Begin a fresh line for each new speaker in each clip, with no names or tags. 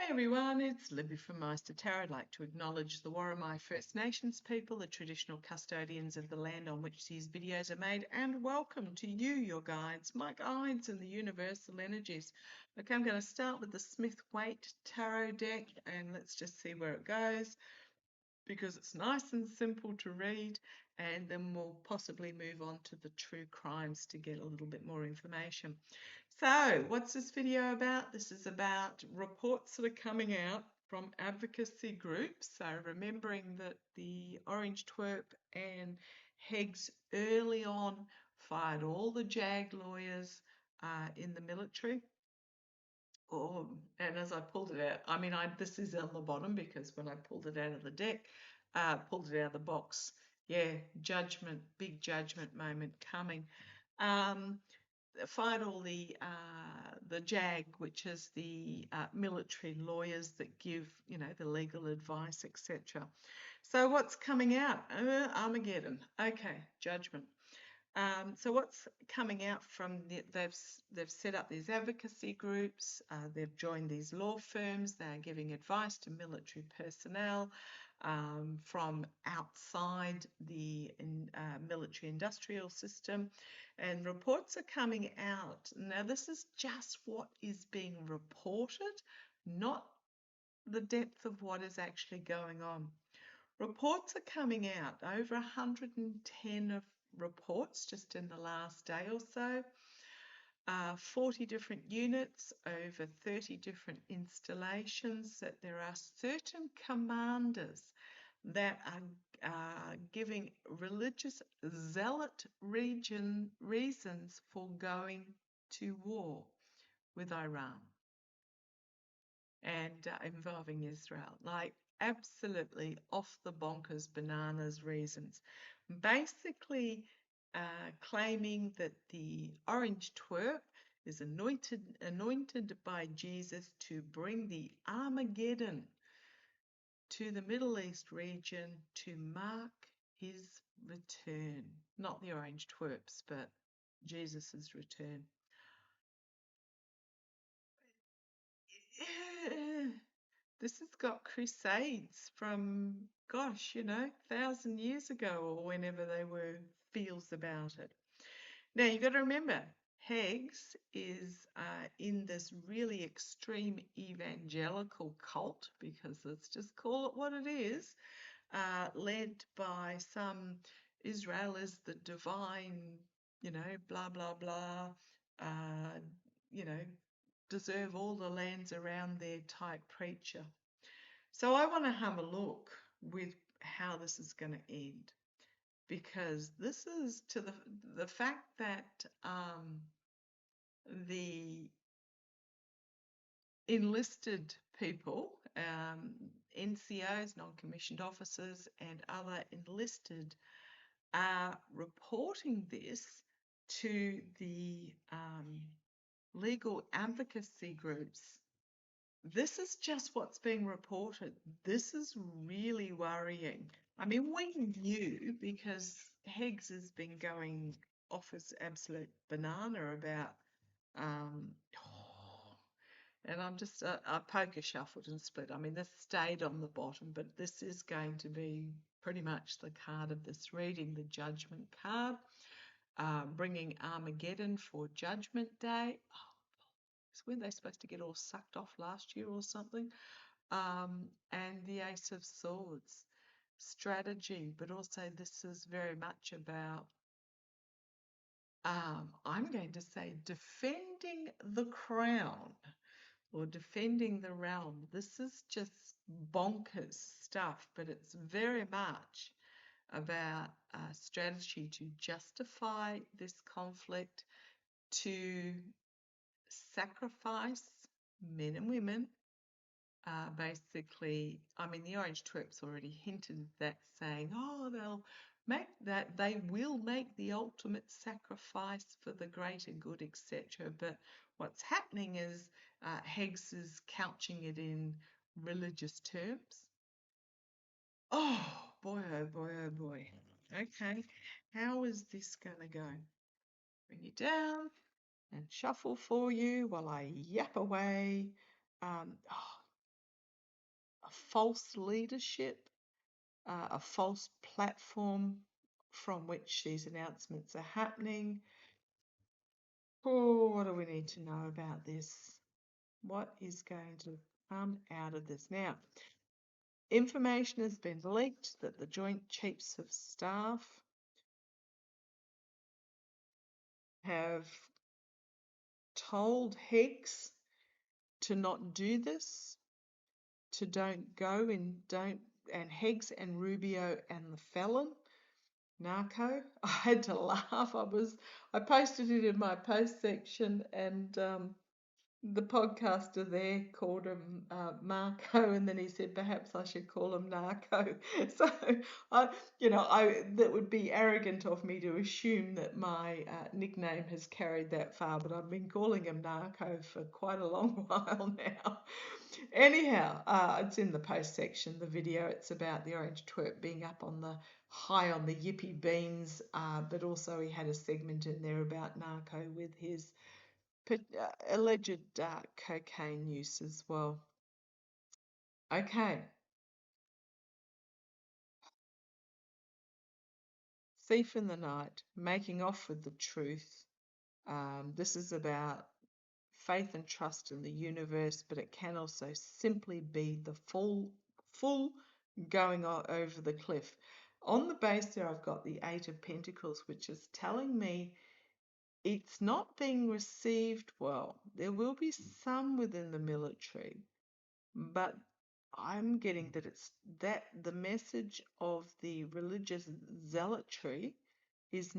Hey everyone, it's Libby from maighstirtarot. I'd like to acknowledge the Worimi First Nations people, the traditional custodians of the land on which these videos are made, and welcome to you, your guides, my guides in the universal energies. Okay, I'm going to start with the Smith-Waite Tarot deck and let's just see where it goes because it's nice and simple to read, and then we'll possibly move on to the true crimes to get a little bit more information. So what's this video about? This is about reports that are coming out from advocacy groups. So remembering that the Orange Twerp and Hegs early on fired all the JAG lawyers in the military. And as I pulled it out, I mean, this is on the bottom because when I pulled it out of the deck, pulled it out of the box, yeah, judgment, big judgment moment coming. Fired all the JAG, which is the military lawyers that give, the legal advice, etc. So what's coming out? Armageddon. Okay, judgment. So what's coming out from they've set up these advocacy groups, they've joined these law firms, they're giving advice to military personnel from outside the military industrial system, and reports are coming out. Now this is just what is being reported, not the depth of what is actually going on. Reports are coming out, over 110 of reports just in the last day or so, 40 different units, over 30 different installations, that there are certain commanders that are giving religious zealot reasons for going to war with Iran and involving Israel. Like, absolutely off the bonkers bananas reasons. Basically claiming that the Orange Twerp is anointed by Jesus to bring the Armageddon to the Middle East region to mark his return. Not the Orange Twerps, but Jesus's return. This has got crusades from, gosh, 1,000 years ago or whenever they were feels about it. Now, you've got to remember, Hegs is in this really extreme evangelical cult, because let's just call it what it is, led by some Israel is the divine, blah, blah, blah, deserve all the lands around there type preacher. So I want to have a look with how this is going to end, because this is to the fact that the enlisted people, NCOs, non-commissioned officers, and other enlisted are reporting this to the legal advocacy groups. This is just what's being reported. This is really worrying. I mean, we knew, because Hegs has been going off as absolute banana about, and I'm just a poker shuffled and split. I mean, this stayed on the bottom, but this is going to be pretty much the card of this reading, the judgment card, bringing Armageddon for Judgment Day. Weren't they supposed to get all sucked off last year or something? And the Ace of Swords, strategy, but also this is very much about, I'm going to say, defending the crown or defending the realm. This is just bonkers stuff, but it's very much about strategy to justify this conflict, to sacrifice men and women. Basically, I mean, the Orange Twerps already hinted that, saying, oh, they will make the ultimate sacrifice for the greater good, etc. But what's happening is Hegs is couching it in religious terms. Oh boy, oh boy, oh boy. Okay, how is this going to go? Bring you down and shuffle for you while I yap away. false leadership, a false platform from which these announcements are happening. Oh, what do we need to know about this? What is going to come out of this? Now, information has been leaked that the Joint Chiefs of Staff have told Hegs to not do this, to don't go and Hegs and Rubio and the felon, Narco. I had to laugh. I posted it in my post section, and the podcaster there called him Marco, and then he said perhaps I should call him Narco. So that would be arrogant of me to assume that my nickname has carried that far, but I've been calling him Narco for quite a long while now. Anyhow, it's in the post section, the video. It's about the orange twerp being up on the high on the yippee beans, but also he had a segment in there about Narco with his alleged cocaine use as well. Okay. Thief in the night, making off with the truth. This is about faith and trust in the universe, but it can also simply be the full going over the cliff. On the base there, I've got the Eight of Pentacles, which is telling me it's not being received well. There will be some within the military, but I'm getting that it's that the message of the religious zealotry is,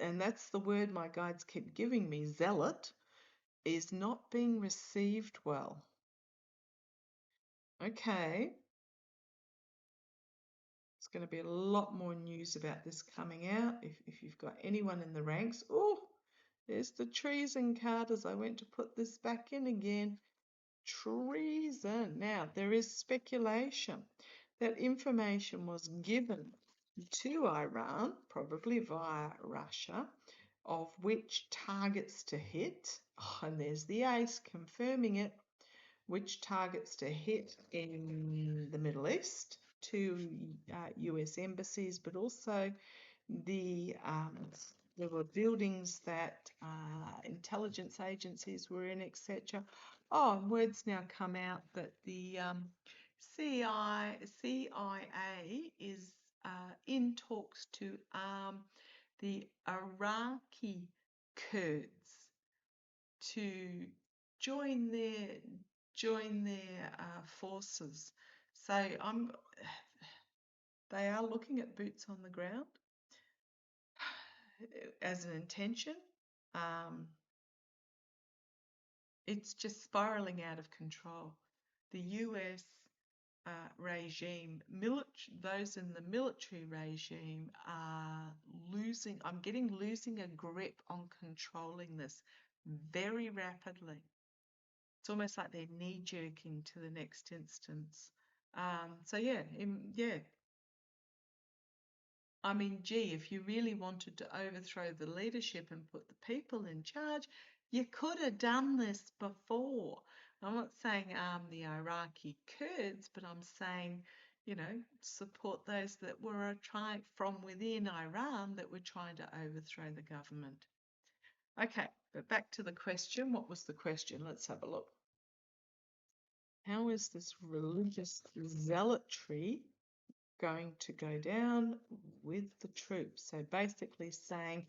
and that's the word my guides keep giving me, zealot, is not being received well. Okay. There's going to be a lot more news about this coming out if you've got anyone in the ranks. Oh, there's the treason card as I went to put this back in again. Treason. Now, there is speculation that information was given to Iran, probably via Russia, of which targets to hit. Oh, and there's the ace confirming it, which targets to hit in the Middle East, two US embassies, but also there were buildings that intelligence agencies were in, etc. Oh, and words now come out that the CIA is in talks to arm the Iraqi Kurds to join their forces. So they are looking at boots on the ground as an intention. It's just spiraling out of control. The US regime, those in the military regime are losing a grip on controlling this very rapidly. It's almost like they're knee-jerking to the next instance. So yeah. I mean, gee, if you really wanted to overthrow the leadership and put the people in charge, you could have done this before. I'm not saying the Iraqi Kurds, but I'm saying, support those that were trying from within Iran that were trying to overthrow the government. Okay, but back to the question. What was the question? Let's have a look. How is this religious zealotry going to go down with the troops? So basically saying,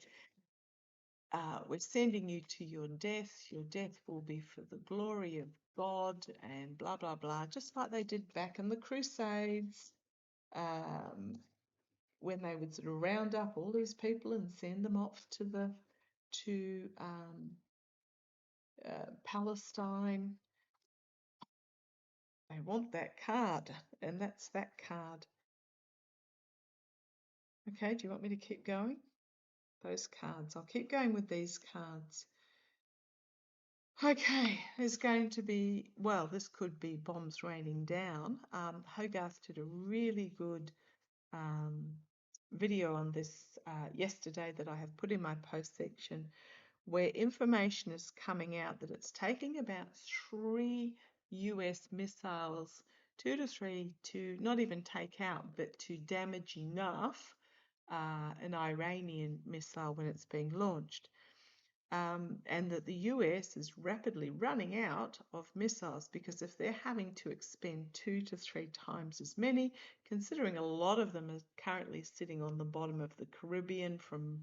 we're sending you to your death will be for the glory of God, and blah blah blah, just like they did back in the Crusades, when they would sort of round up all these people and send them off to Palestine. They want that card, and that's that card. Okay, do you want me to keep going? Those cards. I'll keep going with these cards. Okay, there's going to be, well, this could be bombs raining down. Hogarth did a really good video on this yesterday that I have put in my post section, where information is coming out that it's taking about 3 US missiles 2 to 3 to not even take out, but to damage enough an Iranian missile when it's being launched. And that the US is rapidly running out of missiles, because if they're having to expend 2 to 3 times as many, considering a lot of them are currently sitting on the bottom of the Caribbean from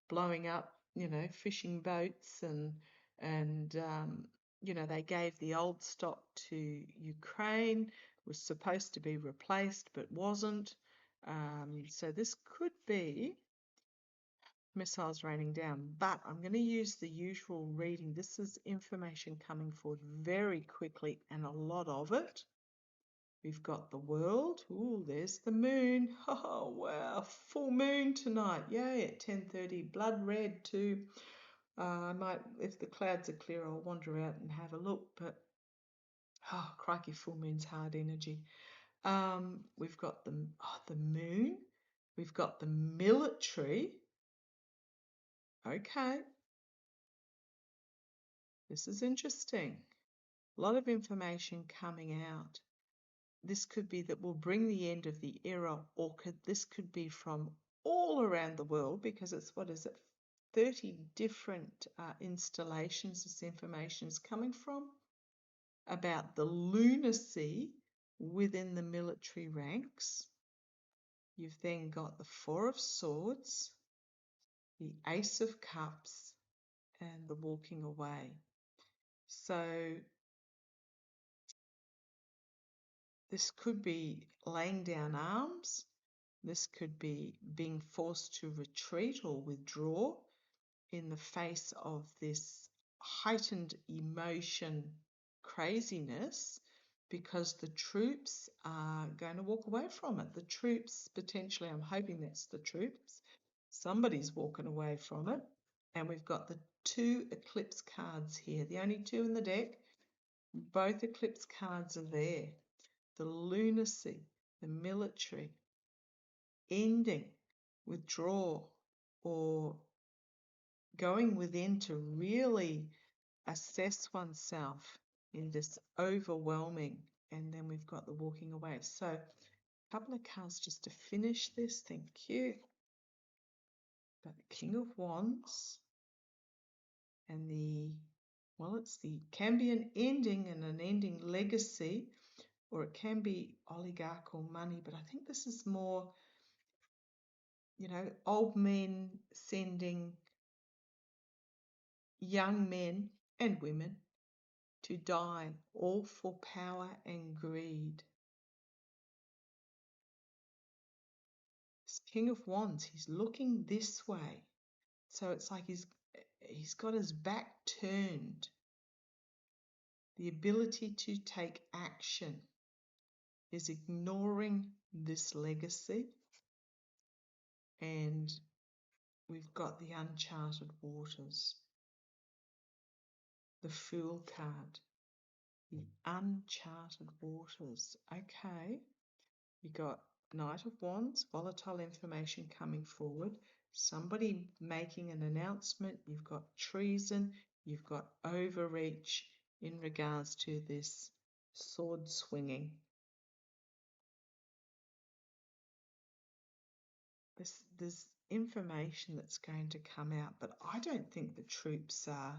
blowing up, fishing boats, and they gave the old stock to Ukraine, was supposed to be replaced but wasn't. So this could be missiles raining down, but I'm going to use the usual reading. This is information coming forward very quickly, and a lot of it. We've got the world. Ooh, there's the moon. Oh, wow. Full moon tonight. Yay, at 10:30. Blood red too. I might, if the clouds are clear, I'll wander out and have a look, but oh, crikey, full moon's hard energy. We've got the moon. We've got the military. Okay. This is interesting. A lot of information coming out. This could be that will bring the end of the era, or this could be from all around the world, because it's, 30 different installations this information is coming from, about the lunacy within the military ranks. You've then got the Four of Swords, the Ace of Cups, and the walking away. So this could be laying down arms. This could be being forced to retreat or withdraw in the face of this heightened emotion craziness, because the troops are going to walk away from it. The troops, potentially, I'm hoping that's the troops. Somebody's walking away from it. And we've got the 2 eclipse cards here, the only 2 in the deck. Both eclipse cards are there. The lunacy, the military, ending, withdraw, or going within to really assess oneself in this overwhelming. And then we've got the walking away. So a couple of cards just to finish this. Thank you. Got the King of Wands and can be an ending and an ending legacy, or it can be oligarchical money, but I think this is more, old men sending young men and women to die, all for power and greed. This King of Wands, he's looking this way. So it's like he's got his back turned. The ability to take action is ignoring this legacy. And we've got the uncharted waters. The Fool card. The uncharted waters. Okay. You got Knight of Wands, volatile information coming forward. Somebody making an announcement. You've got treason. You've got overreach in regards to this sword swinging. There's information that's going to come out, but I don't think the troops are.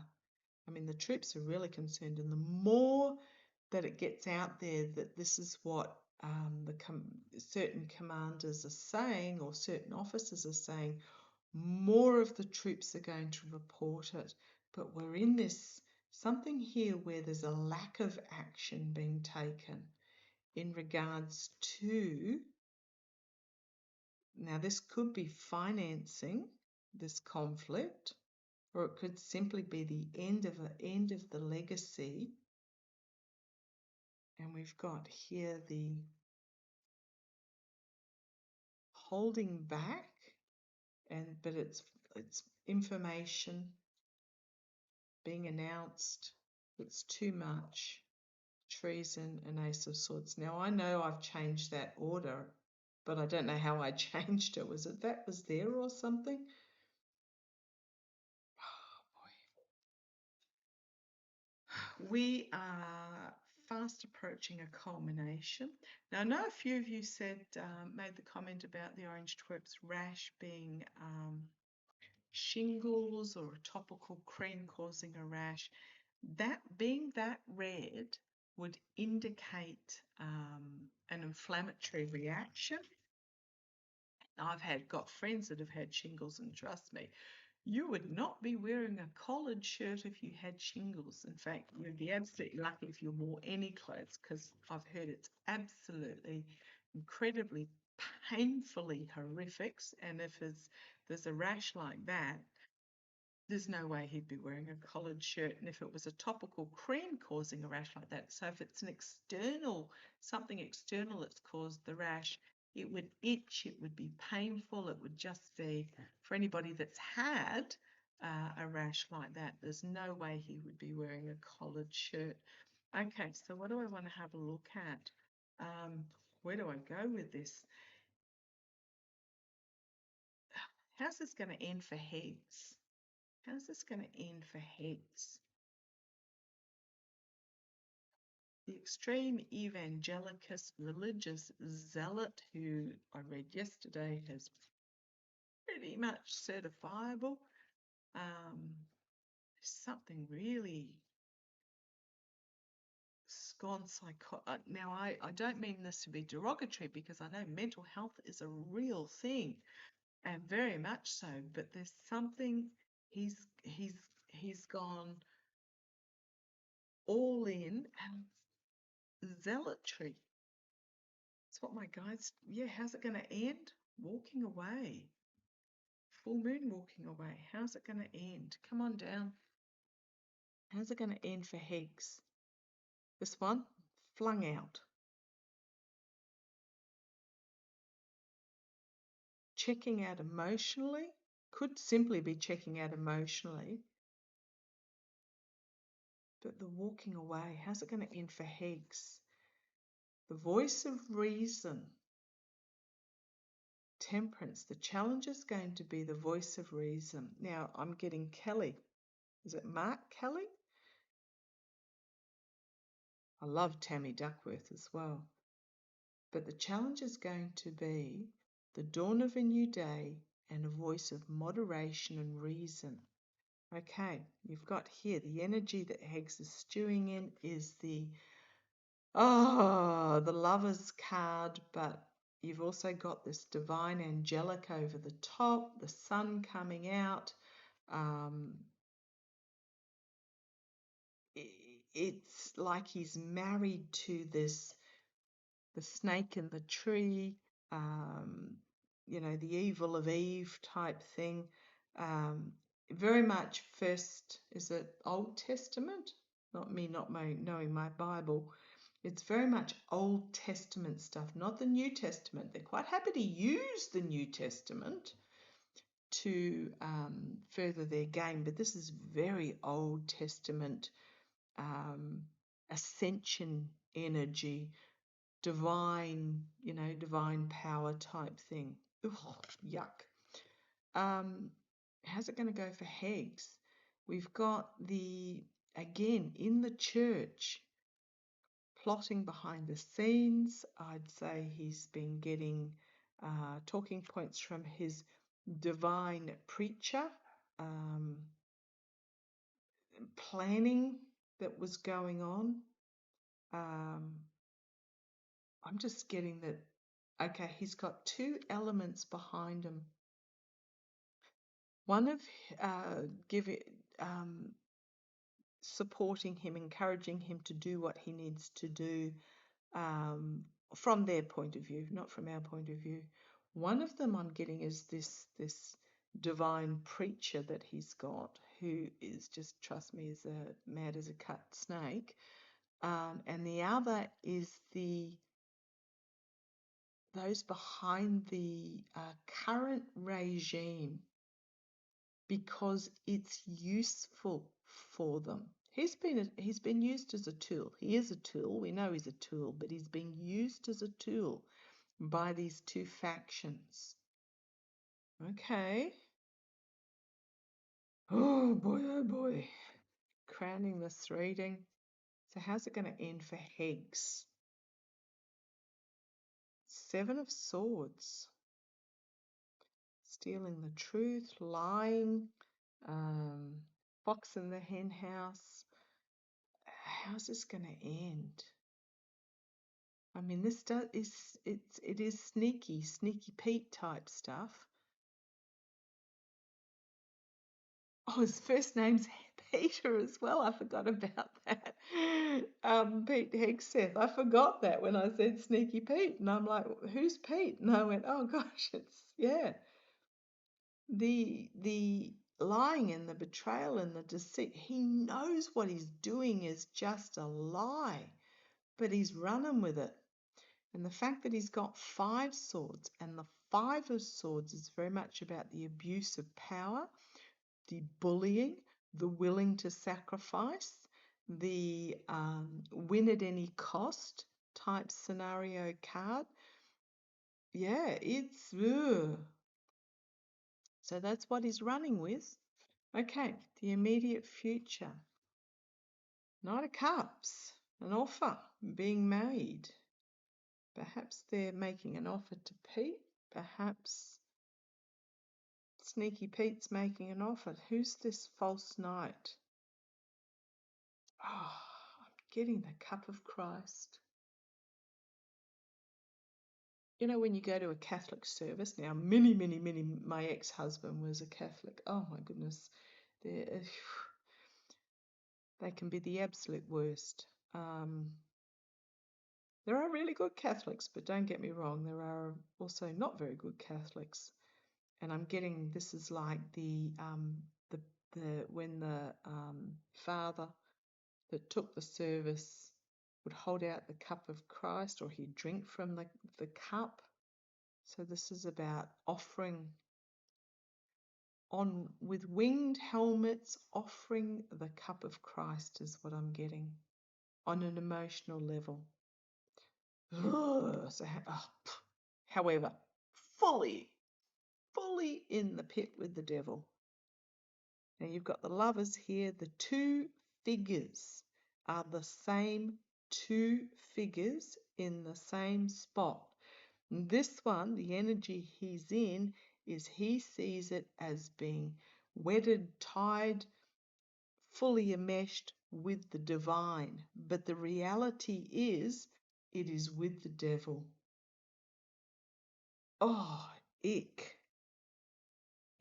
The troops are really concerned, and the more that it gets out there that this is what certain commanders are saying, or certain officers are saying, more of the troops are going to report it. But we're in this something here where there's a lack of action being taken in regards to, now this could be financing this conflict, or it could simply be the end of the legacy. And we've got here the holding back, but it's information being announced. It's too much. Treason and Ace of Swords. Now I know I've changed that order, but I don't know how I changed it. Was it that was there or something? Oh boy. We are fast approaching a culmination. Now, I know a few of you said, made the comment about the orange twerp's rash being shingles or a topical cream causing a rash. That being that red would indicate an inflammatory reaction. I've got friends that have had shingles, and trust me, you would not be wearing a collared shirt if you had shingles. In fact, you'd be absolutely lucky if you wore any clothes, because I've heard it's absolutely incredibly painfully horrific. And if there's a rash like that, there's no way he'd be wearing a collared shirt. And if it was a topical cream causing a rash like that, so if it's something external that's caused the rash, it would itch, it would be painful, it would just be, for anybody that's had a rash like that, there's no way he would be wearing a collared shirt. Okay, so what do I want to have a look at? Where do I go with this? How's this going to end for Hegs? How's this going to end for Hegs? The extreme evangelicus religious zealot, who I read yesterday has pretty much certifiable. Something really gone psychotic. Now, I don't mean this to be derogatory, because I know mental health is a real thing, and very much so. But there's something he's gone all in, and zealotry. That's what my guides. Yeah, how's it going to end? Walking away. Full moon walking away. How's it going to end? Come on down. How's it going to end for Hegs? This one, flung out. Checking out emotionally. Could simply be checking out emotionally. But the walking away, how's it going to end for Hegs? The voice of reason. Temperance. The challenge is going to be the voice of reason. Now, I'm getting Kelly. Is it Mark Kelly? I love Tammy Duckworth as well. But the challenge is going to be the dawn of a new day and a voice of moderation and reason. Okay, you've got here the energy that Hegs is stewing in is the Lover's card, but you've also got this divine angelic over the top, the sun coming out. It's like he's married to the snake in the tree, the evil of Eve type thing. Very much first, is it Old Testament? Not me not knowing my Bible. It's very much Old Testament stuff, not the New Testament. They're quite happy to use the New Testament to further their game, but this is very Old Testament ascension energy, divine power type thing. Ugh, yuck. How's it going to go for Hegs? We've got again, in the church, plotting behind the scenes. I'd say he's been getting talking points from his divine preacher, planning that was going on. I'm just getting that, okay, he's got two elements behind him. One of supporting him, encouraging him to do what he needs to do from their point of view, not from our point of view. One of them I'm getting is this divine preacher that he's got, who is just, trust me, is mad as a cut snake. And the other is those behind the current regime, because it's useful for them. He's been used as a tool. He is a tool. We know he's a tool, but he's being used as a tool by these two factions. Okay. Oh boy, oh boy. Crowning this reading. So how's it going to end for Hegs? Seven of Swords. Stealing the truth, lying, fox in the hen house. How's this going to end? I mean, this it is sneaky Pete type stuff. Oh, his first name's Peter as well. I forgot about that. Pete Hegseth. I forgot that when I said Sneaky Pete, and I'm like, who's Pete? And I went, oh gosh, yeah. The lying and the betrayal and the deceit. He knows what he's doing is just a lie, but he's running with it. And the fact that he's got 5 swords, and the 5 of swords is very much about the abuse of power, the bullying, the willing to sacrifice, the win at any cost type scenario card. Yeah, it's... Ugh. So that's what he's running with. Okay, the immediate future. Knight of Cups, an offer being made. Perhaps they're making an offer to Pete. Perhaps Sneaky Pete's making an offer. Who's this false knight? Oh, I'm getting the cup of Christ. You know, when you go to a Catholic service, now many, my ex-husband was a Catholic. Oh my goodness, they can be the absolute worst. There are really good Catholics, but don't get me wrong, there are also not very good Catholics. And I'm getting, this is like when the father that took the service would hold out the cup of Christ, or he'd drink from the cup. So this is about offering on with winged helmets, offering the cup of Christ is what I'm getting on an emotional level. So, however, fully in the pit with the devil. Now you've got the Lovers here. The 2 figures are the same 2 figures in the same spot. And this one, the energy he's in, is he sees it as being wedded, tied, fully enmeshed with the divine. But the reality is, it is with the devil. Oh, ick.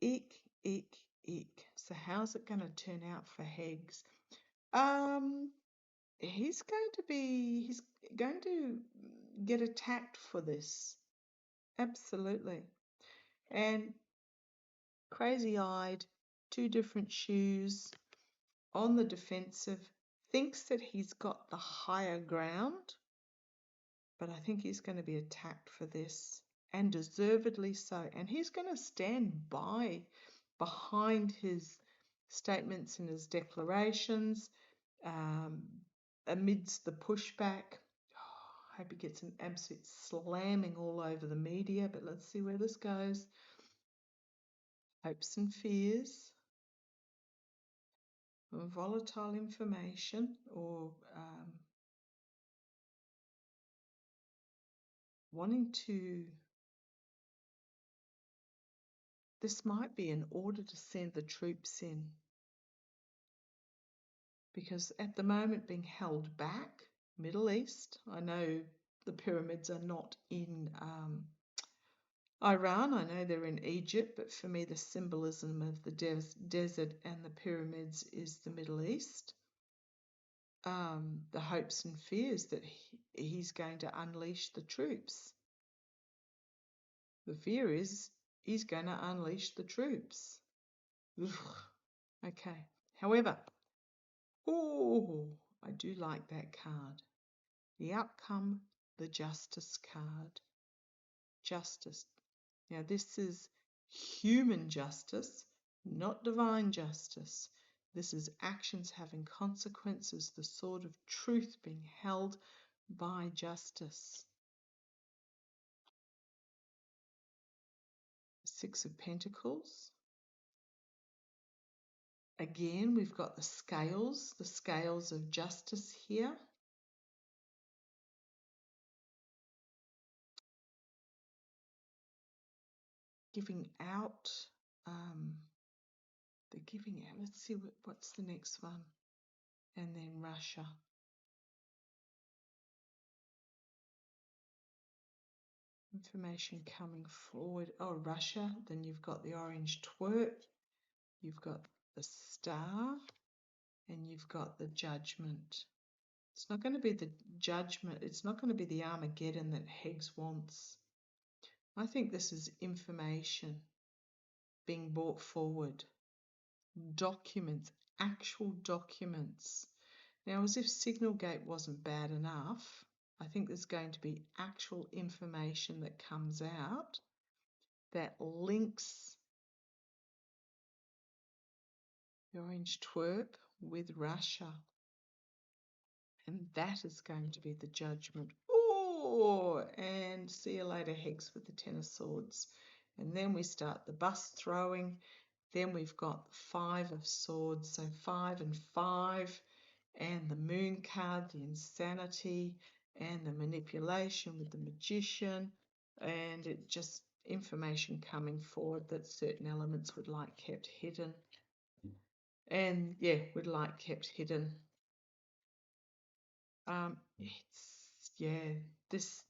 Ick, ick, ick. So how's it going to turn out for Hegs? He's going to get attacked for this. Absolutely. And crazy-eyed, 2 different shoes, on the defensive, thinks that he's got the higher ground, but I think he's going to be attacked for this, and deservedly so. And he's going to stand behind his statements and his declarations amidst the pushback. I hope he gets an absolute slamming all over the media, but let's see where this goes. Hopes and fears, volatile information, or wanting to... This might be in order to send the troops in, because at the moment being held back, Middle East, I know the pyramids are not in Iran, I know they're in Egypt, but for me the symbolism of the desert and the pyramids is the Middle East. The hopes and fears that he's going to unleash the troops. The fear is he's going to unleash the troops. Ugh. Okay. However, I do like that card. The outcome, the Justice card. Justice. Now this is human justice, not divine justice. This is actions having consequences, the sword of truth being held by justice. 6 of Pentacles. Again, we've got the scales of justice here. Giving out, they're giving out. Let's see what's the next one. And then Russia. Information coming forward. Oh, Russia. Then you've got the orange twerp. You've got the star. And you've got the judgment. It's not going to be the judgment. It's not going to be the Armageddon that Hegs wants. I think this is information being brought forward. Documents, actual documents. Now, as if Signalgate wasn't bad enough, I think there's going to be actual information that comes out that links the orange twerp with Russia. And that is going to be the judgment. Oh, and see you later, Hex, with the Ten of Swords. And then we start the bus throwing. Then we've got 5 of Swords, so 5 and 5. And the Moon card, the insanity, and the manipulation with the Magician. And it just information coming forward that certain elements would like kept hidden. And yeah, would like kept hidden. It's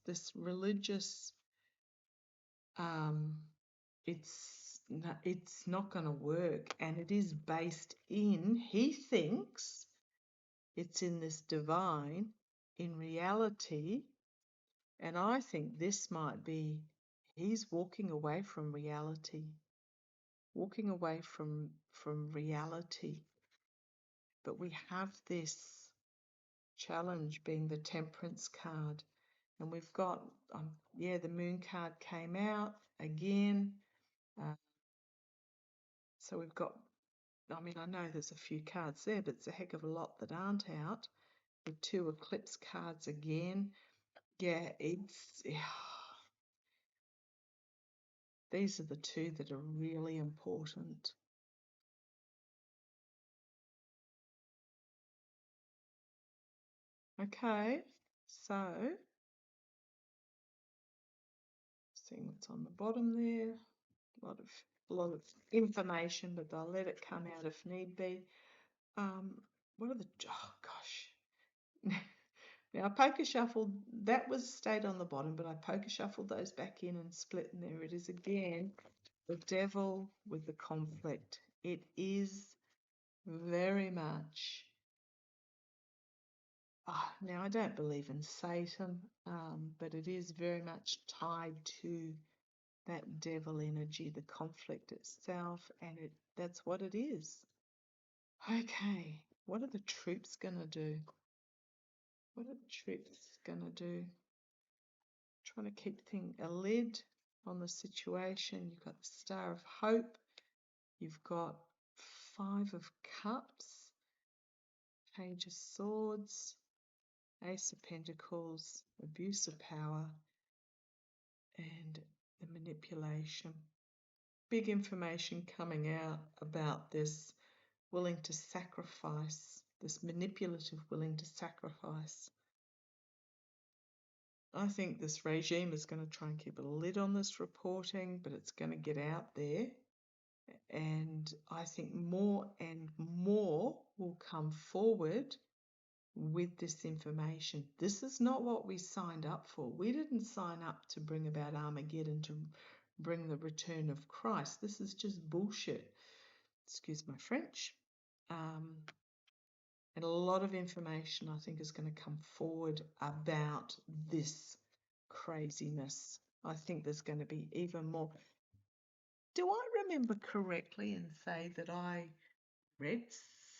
this religious, it's not going to work, and it is based in, he thinks it's in this divine. In reality, and I think this might be, he's walking away from reality, reality. But we have this challenge being the Temperance card. And we've got, the Moon card came out again. So we've got, I know there's a few cards there, but it's a heck of a lot that aren't out. The 2 Eclipse cards again. Yeah, these are the 2 that are really important. Okay, so seeing what's on the bottom there. A lot of information, but they'll let it come out if need be. What are the, oh gosh. Now I poker shuffled, that stayed on the bottom, but I poker shuffled those back in and split, and there it is again. The Devil with the conflict. It is very much, now I don't believe in Satan, but it is very much tied to that devil energy, the conflict itself, and that's what it is. Okay, what are the troops going to do? What are the troops going to do? Trying to keep a lid on the situation. You've got the Star of Hope. You've got 5 of Cups, Page of Swords, Ace of Pentacles, Abuse of Power, and the Manipulation. Big information coming out about this willing to sacrifice, this manipulative willing to sacrifice. I think this regime is going to try and keep a lid on this reporting, but it's going to get out there. And I think more and more will come forward with this information. This is not what we signed up for. We didn't sign up to bring about Armageddon, to bring the return of Christ. This is just bullshit. Excuse my French. And a lot of information, I think, is going to come forward about this craziness. I think there's going to be even more. Do I remember correctly and say that I read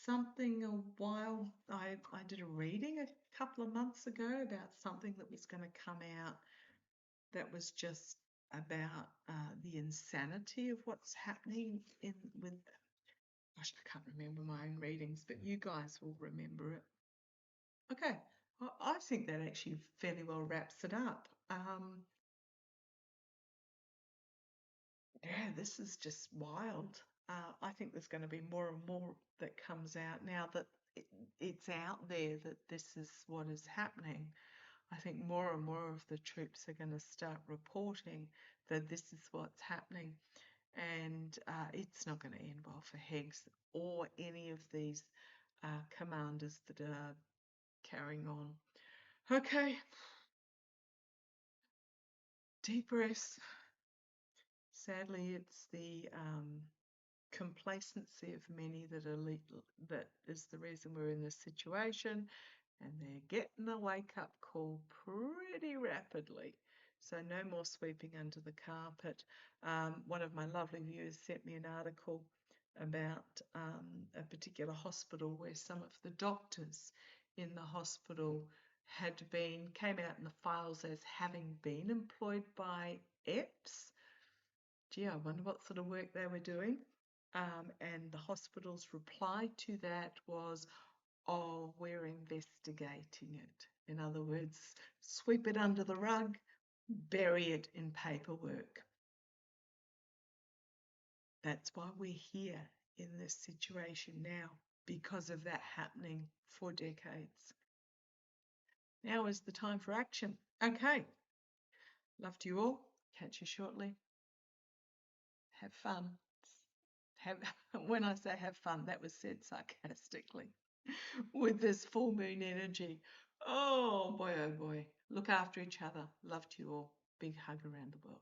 something a while? I did a reading a couple of months ago about something that was going to come out that was just about the insanity of what's happening with. Gosh, I can't remember my own readings, but you guys will remember it. Okay, well, I think that actually fairly well wraps it up. Yeah, this is just wild. I think there's going to be more and more that comes out now that it's out there that this is what is happening. I think more and more of the troops are going to start reporting that this is what's happening, and it's not going to end well for Hegs or any of these commanders that are carrying on. Okay, deep breaths. Sadly, it's the complacency of many that is the reason we're in this situation, and they're getting a wake-up call pretty rapidly. So no more sweeping under the carpet. One of my lovely viewers sent me an article about a particular hospital where some of the doctors in the hospital came out in the files as having been employed by EPS. Gee, I wonder what sort of work they were doing. And the hospital's reply to that was, oh, we're investigating it. In other words, sweep it under the rug, bury it in paperwork. That's why we're here in this situation now, because of that happening for decades. Now is the time for action. Okay. Love to you all. Catch you shortly. Have fun. When I say have fun, that was said sarcastically. With this full moon energy. Oh boy, look after each other. Love to you all. Big hug around the world.